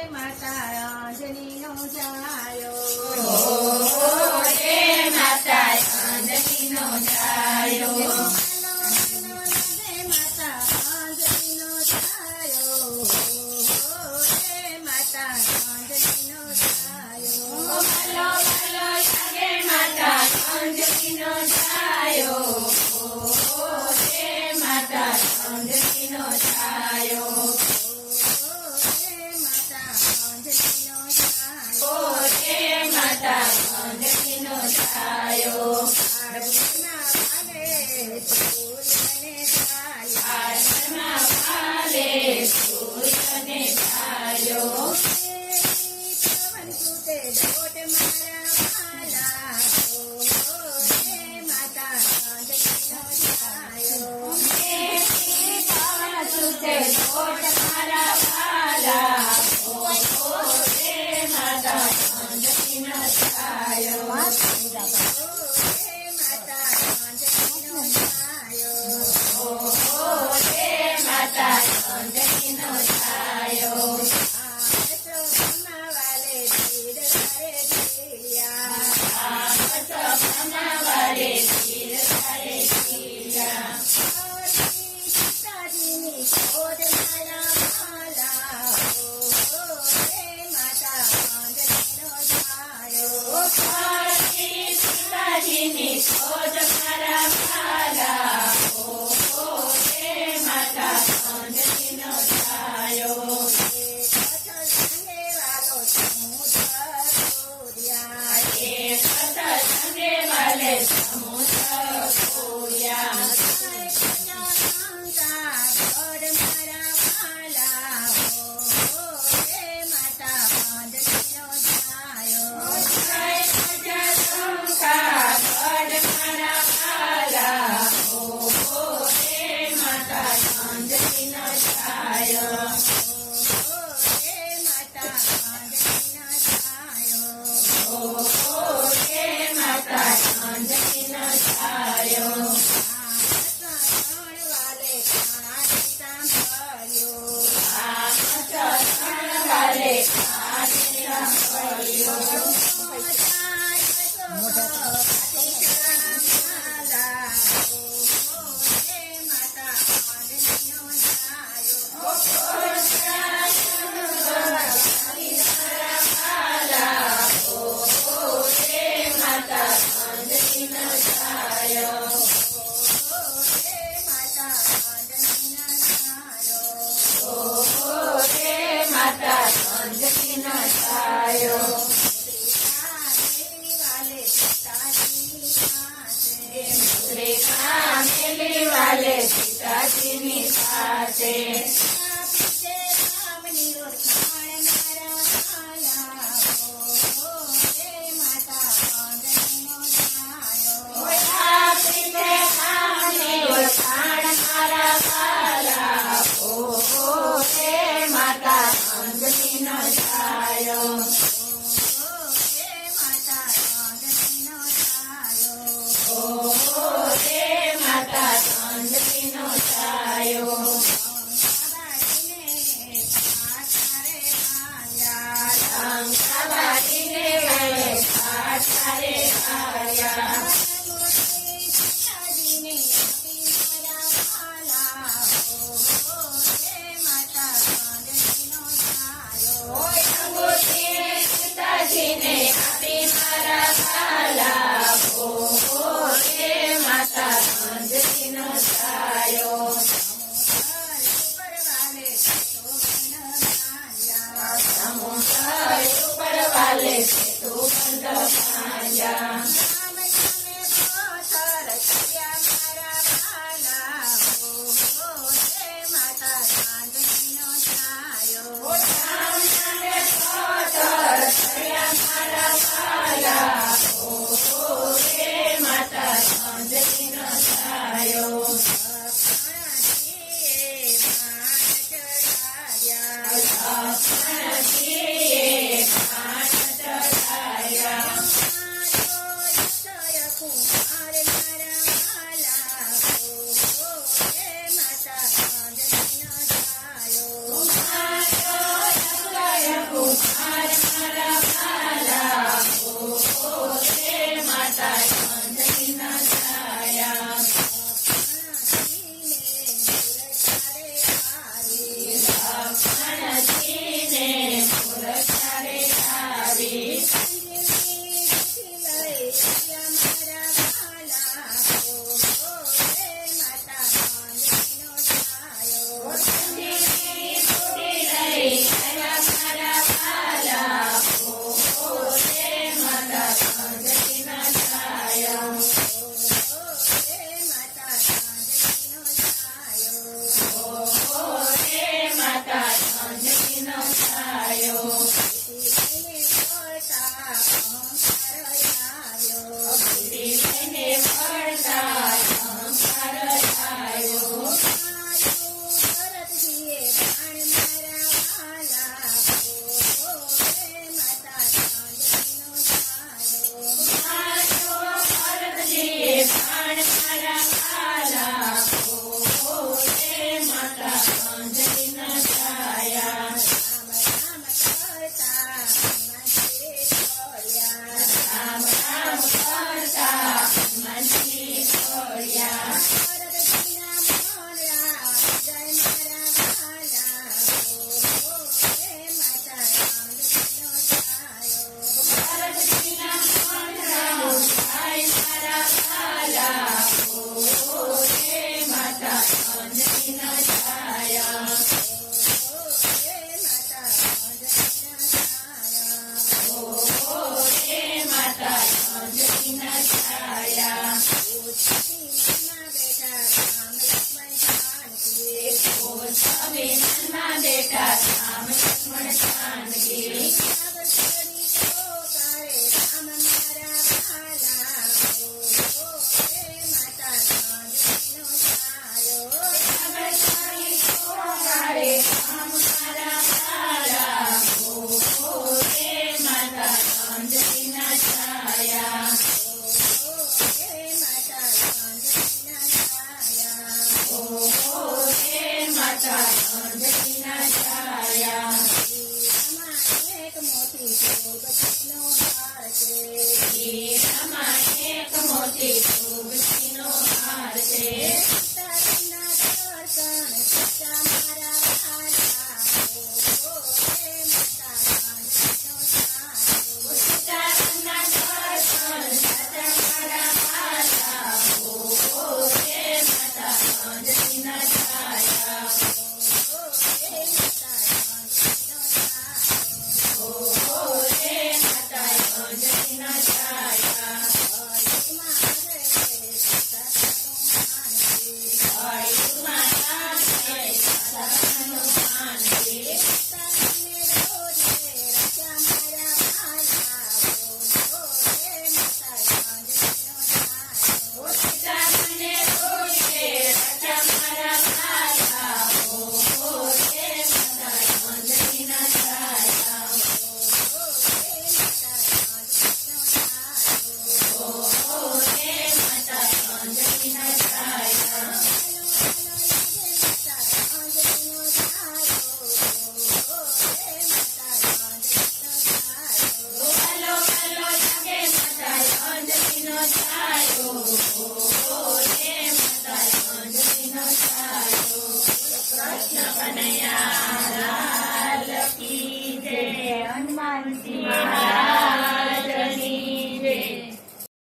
માતા અંજનીનો જાયો હે માતા અંજનીનો જાયો માતા અંજનીનો જાયો હે માતા અંજનીનો જાયો ભલો ભલો લાગે માતા અંજનીનો જાયો હે માતા અંજનીનો જાયો હે માતા અંજનીનો જાયો આસના વાલે સૂર્યને છાયો સુતે દોટ મારા વાલા હે માતા અંજનીનો છાયો હે માતા અંજનીનો છાયો વાલે ધીર કરે ધીરા સીતાજીની ખોજ મારા વાલા હે માતા અંજનીનો છાયો એક સંગે વાલે સમુદ્ર પૂર્યા વાલે સીતાજીની સાથે માતા અંજનીનો છાયો હે માતા અંજનીનો છાયો શંકાબારીને વળે પાછારે આવ્યા સીતાજીને આપી મારા વાલા હે માતા અંજનીનો છાયો સમુદ્ર ઉપર વાલે સેતુ બંધ ભાંજા આવ્યો. લઈને વળતા અહંકાર આવ્યો. બુદ્ધિ લઈને વળતા અહંકાર આવ્યો. મારું ભરતજીએ પ્રાણ મારા વાલા, રે માતા ચાંદનીનો છાયો. મારો ભરતજીએ પ્રાણ મારા વાલા, રે માતા અંજલિના છાયા. રામ કરતા મંદિરે છોડ્યા. રામ રામ કરતા મંદિરે છોડ્યા. ભરતજીના મોરડા જય મારા વાલા, રે માતા ચાંદનીનો છાયો. ભરતજીના મોઢા જાય મારા વાલા, રે માતા અંજલિના છાયા. રે માતા ચાંદનીના છાયા. રે માતા અંજલિના છાયા. ઉચ્ચીમાં બેઠા રામ લક્ષ્મણ જાનકી. સવિનના બેટા રામ લક્ષ્મણ જાનકી. સાગર છોડી પોકારે રામ મારા વાલા, રે માતા ચાંદનીનો છાયો. સાગર છોડી પોકારે રામ મારા વાલા, રે માતા અંજલિના છાયા. રે માતા ચાંદનીના છાયા. રે માતા અંજલિના છાયા. આમાં એક મોટી સોગઠીનો હાર છે. હીરામાં એક મોટી સુગંધીનો હાર છે. સીતારામના દર્શન સચ્ચા મારા વાલા, રે માતા ચાંદનીનો છાયો. સીતારામના દર્શન સાચા મારા વાલા, રે માતા અંજલિના છાયા. રે માતા ચાંદનીનો છાયો. રે માતા અંજલિના છાયા. હરિમાં હરે સતાનું માનવી. હરિમાં નાચે સદાનું શાંતિ. સીતારામને રોજે રચ્યા મારા વાલા, રે માતા ચાંદનીનો છાયો. સીતારામને રોજે રાજા મારા વાલા, રે માતા અંજલિના છાયા. રે માતા અંજલિના છાયા. વાલો વાલો લાગે માતા અંજલિનો છાયો. રે માતા અંજલિનો છાયો. કૃષ્ણ કનૈયા લાલ કી જય. હનુમાનજી મહારાજ